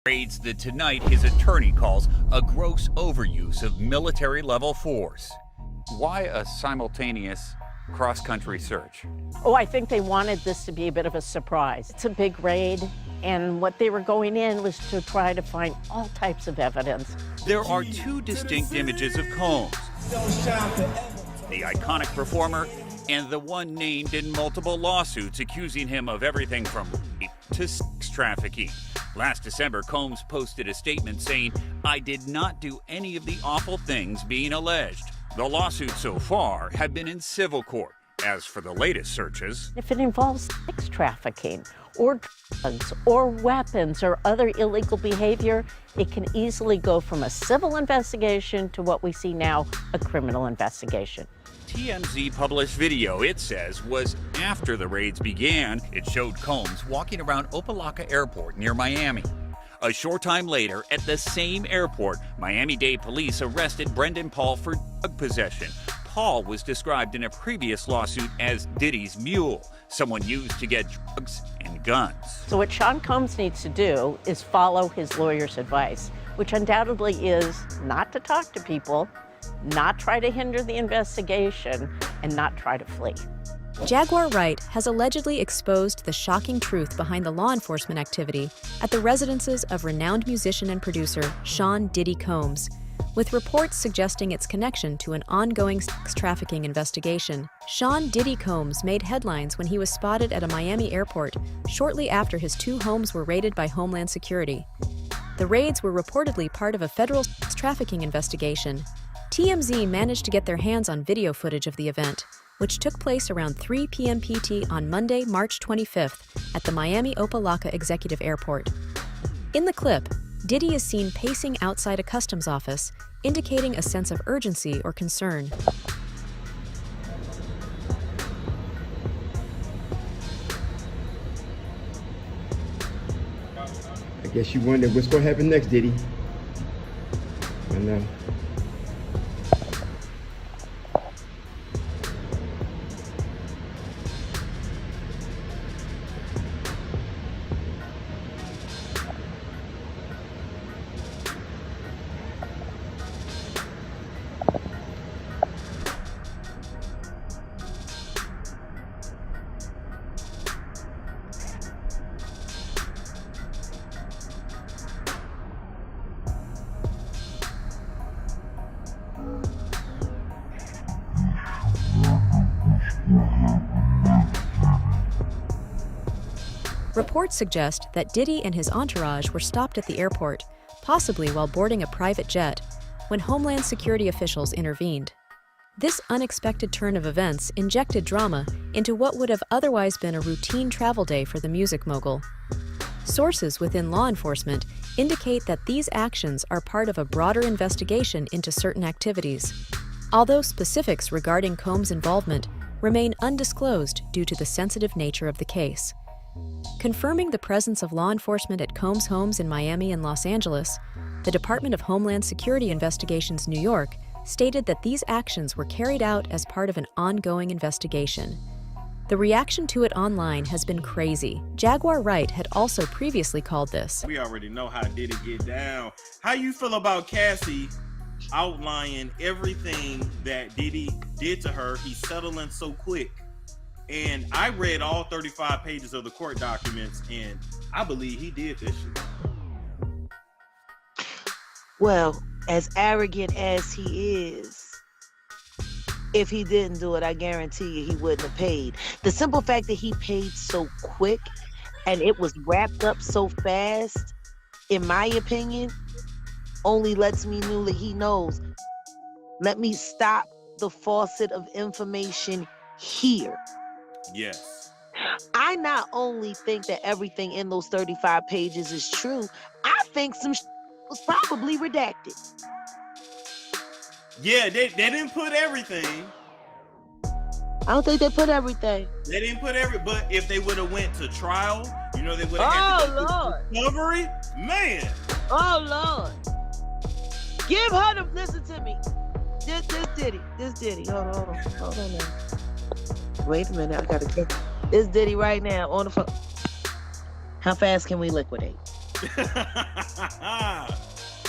Raids that tonight his attorney calls a gross overuse of military-level force. Why a simultaneous cross-country search? Oh, I think they wanted this to be a bit of a surprise. It's a big raid, and what they were going in was to try to find all types of evidence. There are two distinct images of Combs. The iconic performer and the one named in multiple lawsuits accusing him of everything from rape to sex trafficking. Last December, Combs posted a statement saying, "I did not do any of the awful things being alleged." The lawsuits so far have been in civil court. As for the latest searches, If it involves sex trafficking or drugs or weapons or other illegal behavior, it can easily go from a civil investigation to what we see now, a criminal investigation. TMZ published video, it says, was after the raids began. It showed Combs walking around Opa-locka Airport near Miami. A short time later, at the same airport, Miami-Dade police arrested Brendan Paul for drug possession. Paul was described in a previous lawsuit as Diddy's mule, someone used to get drugs and guns. So what Sean Combs needs to do is follow his lawyer's advice, which undoubtedly is not to talk to people, not try to hinder the investigation, and not try to flee. Jaguar Wright has allegedly exposed the shocking truth behind the law enforcement activity at the residences of renowned musician and producer Sean Diddy Combs, with reports suggesting its connection to an ongoing sex trafficking investigation. Sean Diddy Combs made headlines when he was spotted at a Miami airport shortly after his two homes were raided by Homeland Security. The raids were reportedly part of a federal sex trafficking investigation. TMZ managed to get their hands on video footage of the event, which took place around 3 p.m. PT on Monday, March 25th at the Miami Opa-locka Executive Airport. In the clip, Diddy is seen pacing outside a customs office, indicating a sense of urgency or concern. I guess you wonder what's going to happen next, Diddy. I know. Reports suggest that Diddy and his entourage were stopped at the airport, possibly while boarding a private jet, when Homeland Security officials intervened. This unexpected turn of events injected drama into what would have otherwise been a routine travel day for the music mogul. Sources within law enforcement indicate that these actions are part of a broader investigation into certain activities, although specifics regarding Combs' involvement remain undisclosed due to the sensitive nature of the case. Confirming the presence of law enforcement at Combs' homes in Miami and Los Angeles, the Department of Homeland Security Investigations New York stated that these actions were carried out as part of an ongoing investigation. The reaction to it online has been crazy. Jaguar Wright had also previously called this. We already know how Diddy get down. How you feel about Cassie outlining everything that Diddy did to her? He's settling so quick. And I read all 35 pages of the court documents, and I believe he did this shit. Well, as arrogant as he is, if he didn't do it, I guarantee you he wouldn't have paid. The simple fact that he paid so quick and it was wrapped up so fast, in my opinion, only lets me know that he knows. Let me stop the faucet of information here. Yes. I not only think that everything in those 35 pages is true, I think some was probably redacted. Yeah, they didn't put everything. I don't think they put everything. They didn't put but if they would have went to trial, you know, they would have had to go through discovery. Man. Oh Lord. Give her the, listen to me. This Diddy. Hold on now. Wait a minute, I gotta get this Diddy right now on the phone. How fast can we liquidate?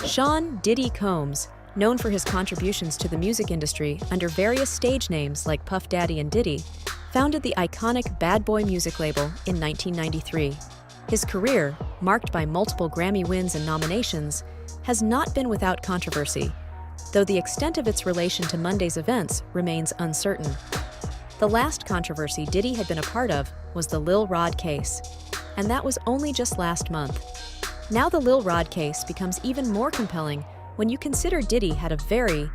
Sean Diddy Combs, known for his contributions to the music industry under various stage names like Puff Daddy and Diddy, founded the iconic Bad Boy music label in 1993. His career, marked by multiple Grammy wins and nominations, has not been without controversy, though the extent of its relation to Monday's events remains uncertain. The last controversy Diddy had been a part of was the Lil Rod case, and that was only just last month. Now the Lil Rod case becomes even more compelling when you consider Diddy had a very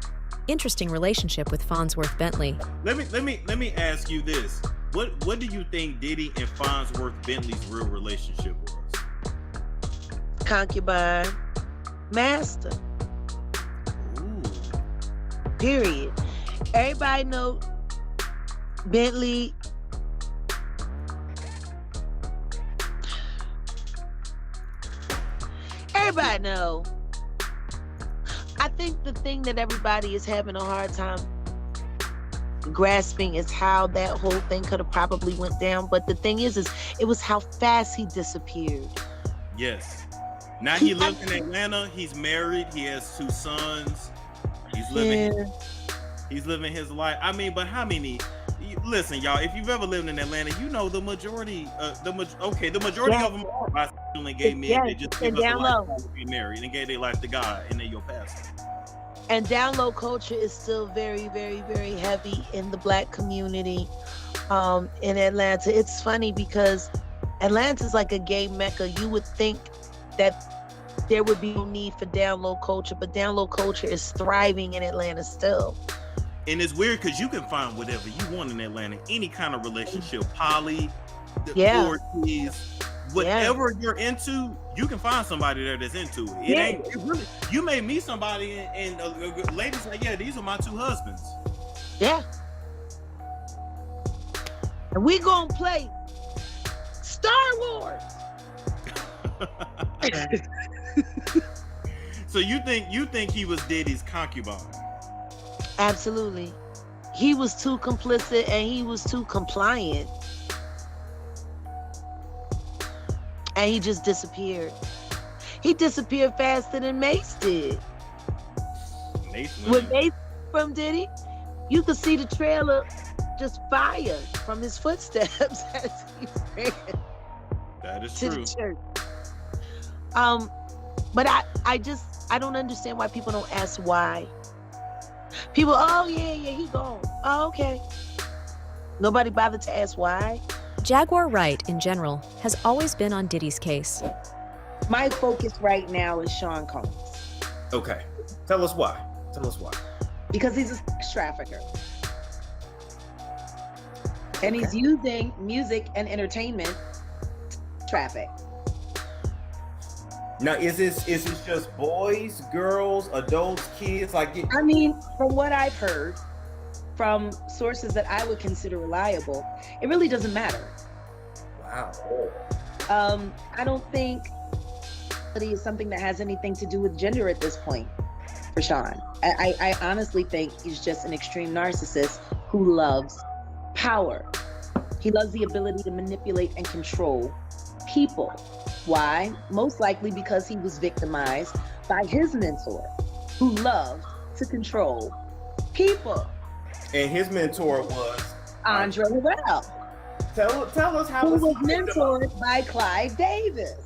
interesting relationship with Farnsworth Bentley. Let me ask you this. What do you think Diddy and Farnsworth Bentley's real relationship was? Concubine, master. Ooh. Period. Everybody know Bentley. Everybody know. I think the thing that everybody is having a hard time grasping is how that whole thing could have probably went down. But the thing is it was how fast he disappeared. Yes. Now he lives in Atlanta. He's married. He has 2 sons. He's living his life. I mean, but how many? Listen, y'all. If you've ever lived in Atlanta, you know the majority. The majority of them are bisexual and gay men. They just give us a lifetime to be married and gave their life to God, and they're your pastor. And down low culture is still very, very, very heavy in the Black community in Atlanta. It's funny because Atlanta's like a gay mecca. You would think that there would be no need for down low culture, but down low culture is thriving in Atlanta still. And it's weird because you can find whatever you want in Atlanta, any kind of relationship, poly, orgies, whatever you're into, you can find somebody there that's into it. You may meet somebody and ladies like, yeah, these are my 2 husbands. Yeah. And we gonna play Star Wars. So you think he was Diddy's concubine? Absolutely. He was too complicit and he was too compliant. And he just disappeared. He disappeared faster than Mace did. With Mace from Diddy, you could see the trailer just fire from his footsteps as he ran That is to true. the church. But I don't understand why people don't ask why. People, oh yeah, he gone. Oh, okay. Nobody bothered to ask why. Jaguar Wright, in general, has always been on Diddy's case. My focus right now is Sean Combs. Okay. Tell us why. Because he's a sex trafficker. And he's using music and entertainment to traffic. Now, is this just boys, girls, adults, kids? I mean, from what I've heard from sources that I would consider reliable, it really doesn't matter. Wow. I don't think it is something that has anything to do with gender at this point for Sean. I honestly think he's just an extreme narcissist who loves power. He loves the ability to manipulate and control people. Why? Most likely because he was victimized by his mentor, who loved to control people. And his mentor was Andre Harrell. Tell us how who was mentored by Clive Davis.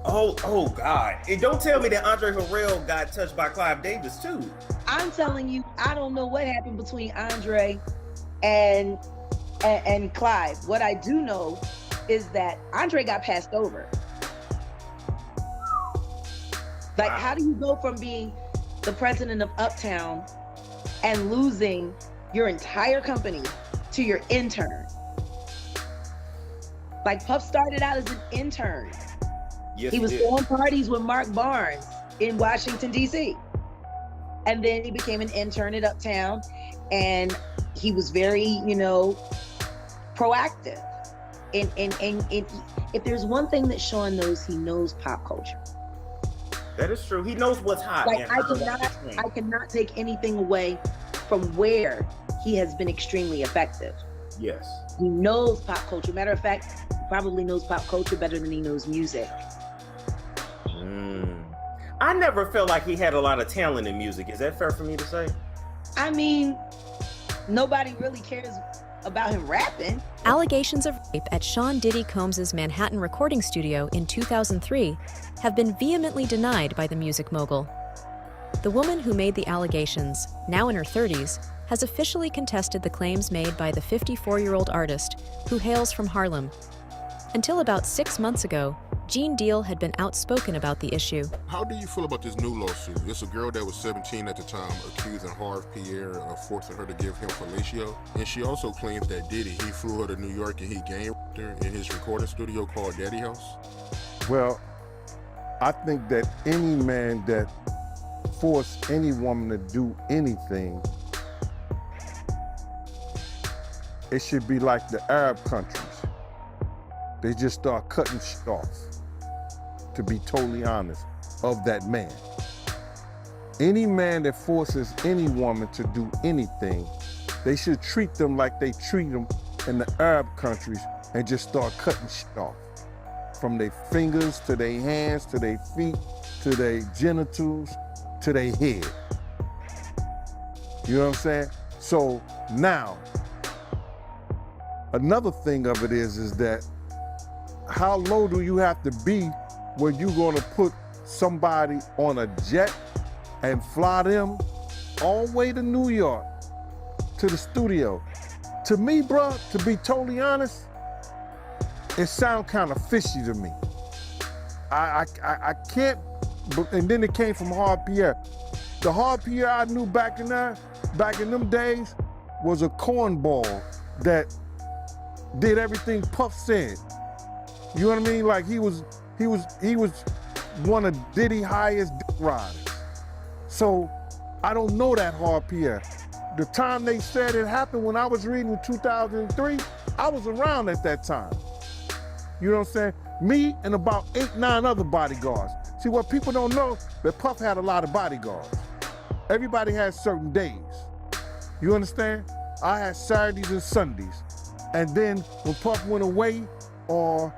Oh God. And don't tell me that Andre Harrell got touched by Clive Davis too. I'm telling you, I don't know what happened between Andre and Clive. What I do know is that Andre got passed over. Like, how do you go from being the president of Uptown and losing your entire company to your intern? Like, Puff started out as an intern. Yes, he was throwing parties with Mark Barnes in Washington, D.C. And then he became an intern at Uptown, and he was very, proactive. And if there's one thing that Sean knows, he knows pop culture. That is true. He knows what's hot. Like, I cannot take anything away from where he has been extremely effective. Yes. He knows pop culture. Matter of fact, he probably knows pop culture better than he knows music. I never felt like he had a lot of talent in music. Is that fair for me to say? I mean, nobody really cares about him rapping. Allegations of rape at Sean Diddy Combs' Manhattan recording studio in 2003 have been vehemently denied by the music mogul. The woman who made the allegations, now in her 30s, has officially contested the claims made by the 54-year-old artist, who hails from Harlem. Until about 6 months ago, Gene Deal had been outspoken about the issue. How do you feel about this new lawsuit? It's a girl that was 17 at the time accusing Harv Pierre of forcing her to give him fellatio. And she also claims that Diddy, he flew her to New York and he gang raped her in his recording studio called Daddy House. Well, I think that any man that forced any woman to do anything, it should be like the Arab countries. They just start cutting shit off, to be totally honest, of that man. Any man that forces any woman to do anything, they should treat them like they treat them in the Arab countries and just start cutting shit off. From their fingers, to their hands, to their feet, to their genitals, to their head. You know what I'm saying? So now, another thing of it is that how low do you have to be when you're gonna put somebody on a jet and fly them all the way to New York to the studio? To me, bro, to be totally honest, it sounds kind of fishy to me. I can't, and then it came from Harv Pierre. The Harv Pierre I knew back in them days was a cornball that did everything Puff said. You know what I mean? Like he was one of Diddy's highest dick riders. So I don't know that Harv Pierre. The time they said it happened when I was reading in 2003, I was around at that time. You know what I'm saying? Me and about 8, 9 other bodyguards. See, what people don't know, that Puff had a lot of bodyguards. Everybody has certain days. You understand? I had Saturdays and Sundays. And then when Puff went away, or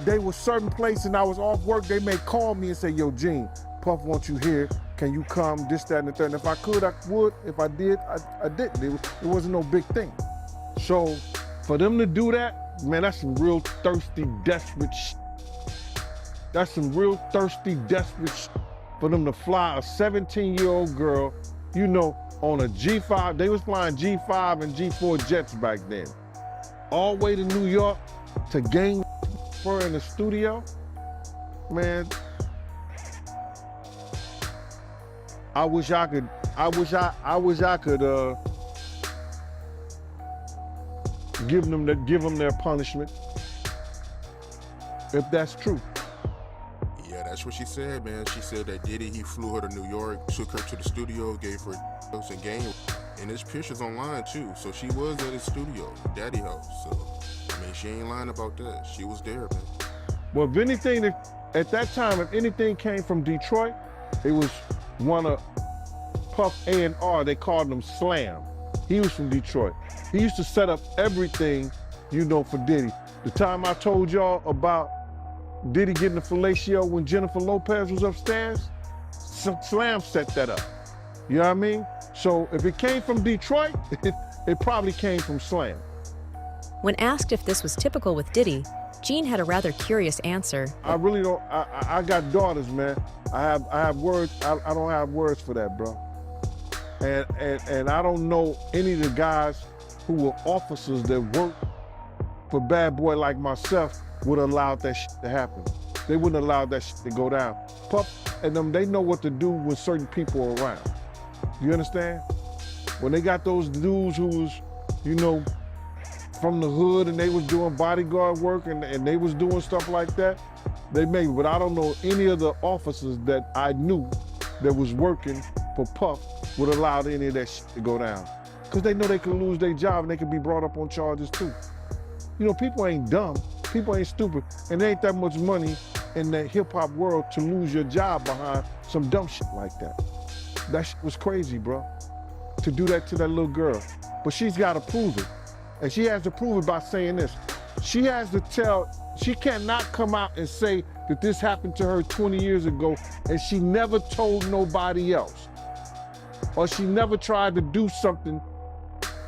they were certain places and I was off work, they may call me and say, yo, Gene, Puff wants you here. Can you come? This, that, and the third. And if I could, I would. If I did, I didn't. It wasn't no big thing. So for them to do that, man, that's some real thirsty, desperate shit. That's some real thirsty, desperate shit. For them to fly a 17-year-old girl, you know, on a G5. They was flying G5 and G4 jets back then. All the way to New York to gang her in the studio. Man, I wish I could give them their punishment, if that's true. Yeah, that's what she said, man. She said that Diddy, he flew her to New York, took her to the studio, gave her and gang. And there's pictures online too. So she was at his studio, Daddy House. So I mean, she ain't lying about that. She was there, man. Well, if anything, at that time, if anything came from Detroit, it was one of Puff A&R. They called him Slam. He was from Detroit. He used to set up everything, you know, for Diddy. The time I told y'all about Diddy getting the fellatio when Jennifer Lopez was upstairs, Slam set that up. You know what I mean? So if it came from Detroit, it probably came from Slam. When asked if this was typical with Diddy, Gene had a rather curious answer. I really don't. I got daughters, man. I have words. I don't have words for that, bro. And I don't know any of the guys who were officers that worked for Bad Boy like myself would allow that shit to happen. They wouldn't allow that shit to go down. Puff and them, they know what to do when certain people are around. You understand? When they got those dudes who was, you know, from the hood and they was doing bodyguard work and they was doing stuff like that, they may, but I don't know any of the officers that I knew that was working for Puff would allow any of that shit to go down. Because they know they could lose their job and they could be brought up on charges too. You know, people ain't dumb, people ain't stupid, and there ain't that much money in the hip hop world to lose your job behind some dumb shit like that. That shit was crazy, bro, to do that to that little girl. But she's gotta prove it. And she has to prove it by saying this. She has to tell, she cannot come out and say that this happened to her 20 years ago and she never told nobody else. Or she never tried to do something,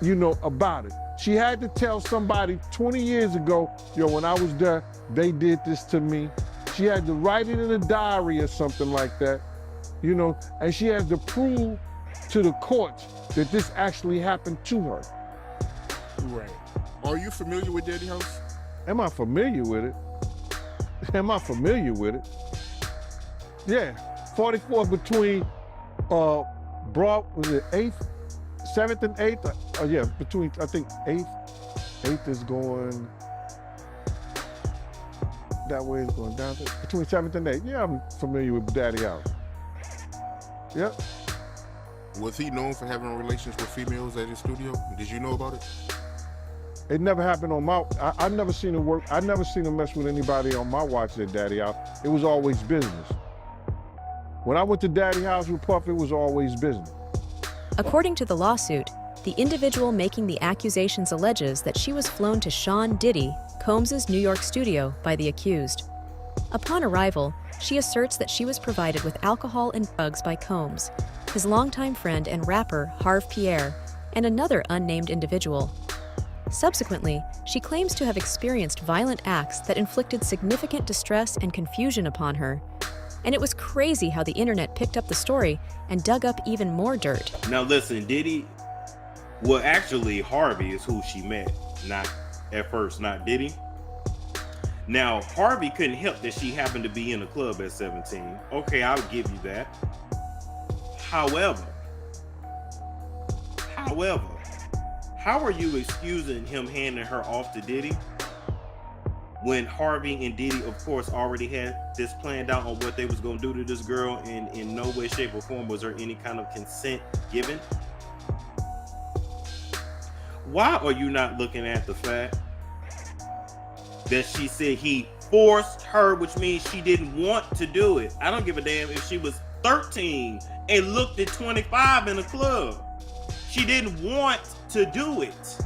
you know, about it. She had to tell somebody 20 years ago, yo, when I was there, they did this to me. She had to write it in a diary or something like that, you know, and she has to prove to the courts that this actually happened to her. Right. Are you familiar with Daddy House? Am I familiar with it? Am I familiar with it? Yeah, 44 between, was it 8th, 7th and 8th? Yeah, between, I think 8th is going, that way it's going down, between 7th and 8th. Yeah, I'm familiar with Daddy House. Yep. Was he known for having relations with females at his studio? Did you know about it? It never happened on my, I never seen him work, I never seen him mess with anybody on my watch at Daddy House. It was always business. When I went to Daddy House with Puff, it was always business. According to the lawsuit, the individual making the accusations alleges that she was flown to Sean Diddy, Combs' New York studio, by the accused. Upon arrival, she asserts that she was provided with alcohol and drugs by Combs, his longtime friend and rapper Harve Pierre, and another unnamed individual. Subsequently, she claims to have experienced violent acts that inflicted significant distress and confusion upon her. And it was crazy how the internet picked up the story and dug up even more dirt. Now listen, Diddy, well actually Harvey is who she met, not at first, not Diddy. Now Harvey couldn't help that she happened to be in a club at 17. Okay, I'll give you that. However, how are you excusing him handing her off to Diddy when Harvey and Diddy, of course, already had this planned out on what they was going to do to this girl, and in no way, shape, or form was there any kind of consent given? Why are you not looking at the fact that she said he forced her, which means she didn't want to do it? I don't give a damn if she was 13 and looked at 25 in a club. She didn't want to do it.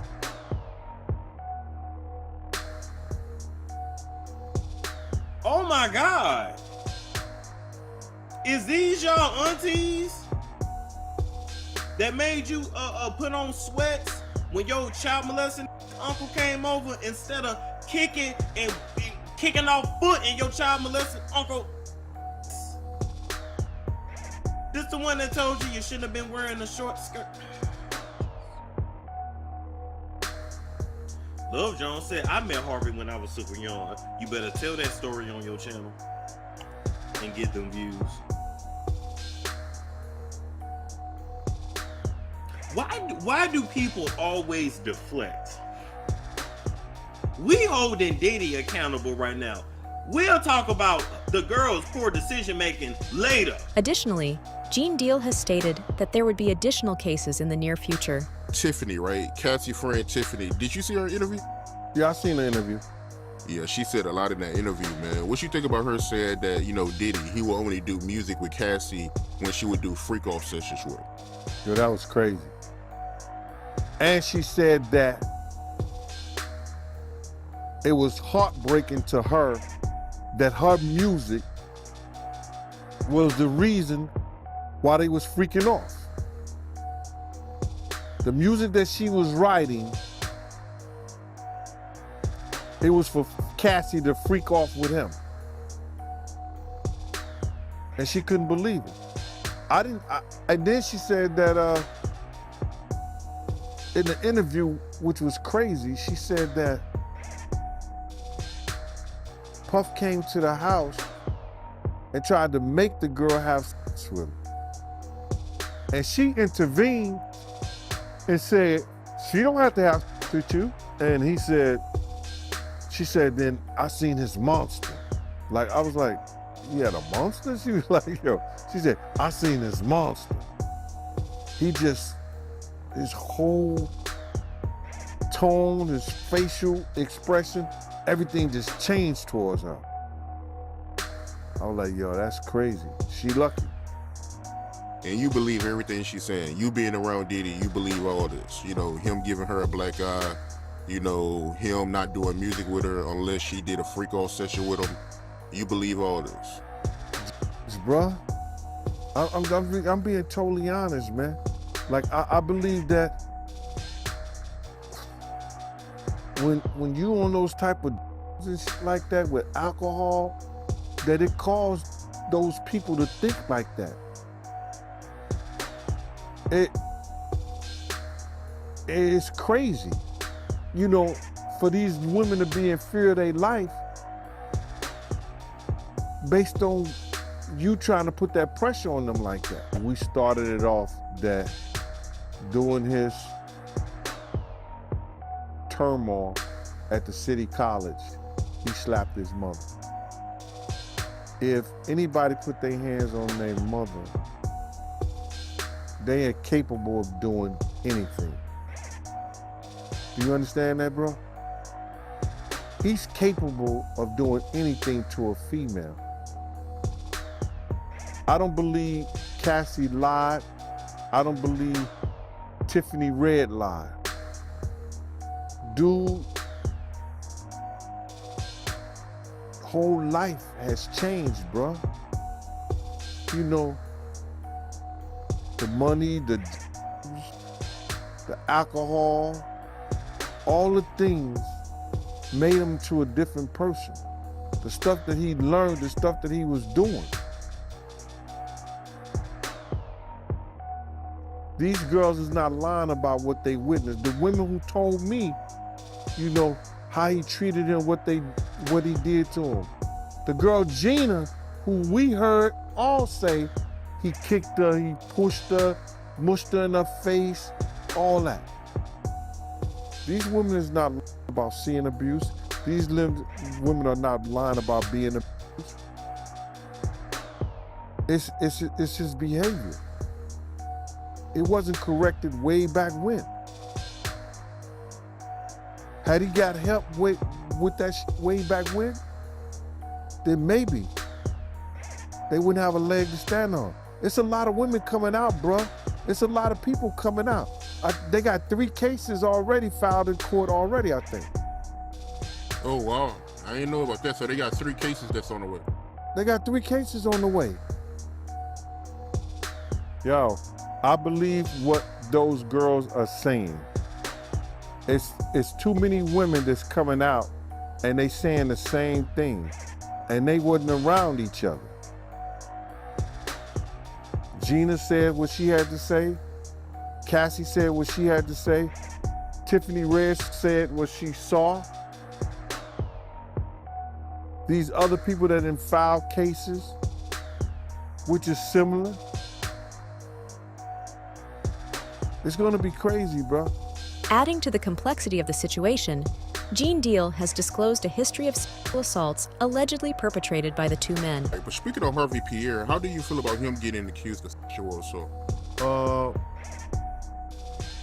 Oh my God. Is these y'all aunties that made you put on sweats when your child molesting uncle came over, instead of kicking off foot and your child molesting uncle? This the one that told you shouldn't have been wearing a short skirt? Love Jones said, I met Harvey when I was super young. You better tell that story on your channel and get them views. Why do people always deflect? We holding Diddy accountable right now. We'll talk about the girl's poor decision making later. Additionally, Gene Deal has stated that there would be additional cases in the near future. Tiffany, right? Cassie friend Tiffany. Did you see her interview? Yeah, I seen the interview. Yeah, she said a lot in that interview, man. What you think about her saying that, you know, Diddy, he will only do music with Cassie when she would do freak-off sessions with him? Yo, that was crazy. And she said that it was heartbreaking to her that her music was the reason why they was freaking off. The music that she was writing, it was for Cassie to freak off with him. And she couldn't believe it. And then she said that in the interview, which was crazy, she said that Puff came to the house and tried to make the girl have sex with him. And she intervened and said, she don't have to have sex with you. And she said, then I seen his monster. Like, I was like, he had a monster? She was like, yo, she said, I seen his monster. His whole tone, his facial expression, everything just changed towards her. I was like, yo, that's crazy. She lucky. And you believe everything she's saying. You being around Diddy, you believe all this. You know, him giving her a black eye, you know, him not doing music with her unless she did a freak-off session with him. You believe all this? Bruh, I'm being totally honest, man. Like, I believe that when you on those type of and shit like that with alcohol, that it caused those people to think like that. It's crazy, you know, for these women to be in fear of their life based on you trying to put that pressure on them like that. We started it off that during his turmoil at the city college, he slapped his mother. If anybody put their hands on their mother, they are capable of doing anything. Do you understand that, bro? He's capable of doing anything to a female. I don't believe Cassie lied. I don't believe Tiffany Red lied. Dude, whole life has changed, bro. You know, the money, the alcohol, all the things made him to a different person. The stuff that he learned, the stuff that he was doing. These girls is not lying about what they witnessed. The women who told me, you know, how he treated them, what he did to them. The girl Gina, who we heard all say, he kicked her, he pushed her, mushed her in her face, all that. These women is not lying about seeing abuse. These women are not lying about being abused. It's his behavior. It wasn't corrected way back when. Had he got help with that way back when, then maybe they wouldn't have a leg to stand on. It's a lot of women coming out, bruh. It's a lot of people coming out. They got 3 cases already filed in court already, I think. Oh, wow. I didn't know about that. So they got 3 cases that's on the way. They got 3 cases on the way. Yo, I believe what those girls are saying. It's too many women that's coming out and they saying the same thing, and they wasn't around each other. Gina said what she had to say. Cassie said what she had to say. Tiffany Red said what she saw. These other people that didn't file cases, which is similar. It's gonna be crazy, bro. Adding to the complexity of the situation, Gene Deal has disclosed a history of sexual assaults allegedly perpetrated by the 2 men. Right, but speaking of Harvey Pierre, how do you feel about him getting accused of sexual assault?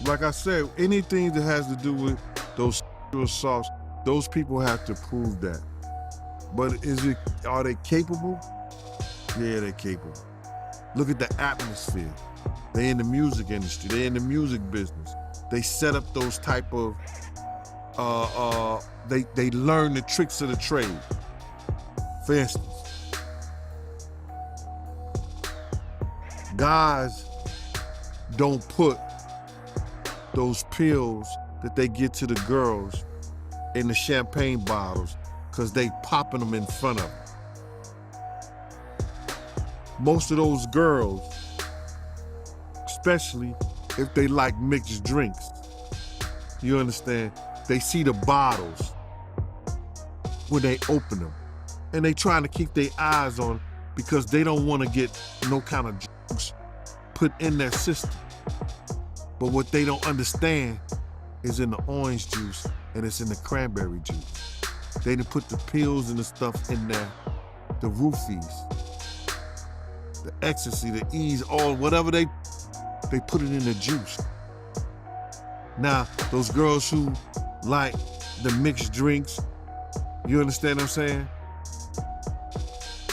Like I said, anything that has to do with those sexual assaults, those people have to prove that. But are they capable? Yeah, they're capable. Look at the atmosphere. They in the music industry, they in the music business. They set up those type of, they learn the tricks of the trade. For instance, guys don't put those pills that they get to the girls in the champagne bottles because they popping them in front of them. Most of those girls, especially if they like mixed drinks, you understand? They see the bottles when they open them, and they trying to keep their eyes on because they don't want to get no kind of drugs put in their system. But what they don't understand is in the orange juice and it's in the cranberry juice. They done put the pills and the stuff in there, the roofies, the ecstasy, the ease, all whatever they put it in the juice. Now, those girls who like the mixed drinks, you understand what I'm saying?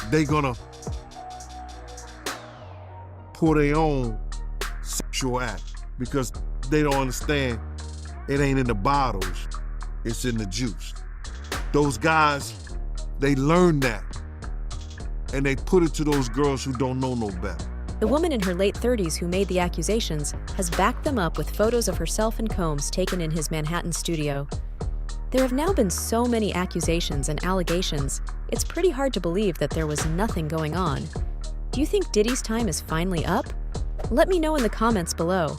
They gonna pour their own sexual act because they don't understand it ain't in the bottles, it's in the juice. Those guys, they learn that and they put it to those girls who don't know no better. The woman in her late 30s who made the accusations has backed them up with photos of herself and Combs taken in his Manhattan studio. There have now been so many accusations and allegations, it's pretty hard to believe that there was nothing going on. Do you think Diddy's time is finally up? Let me know in the comments below.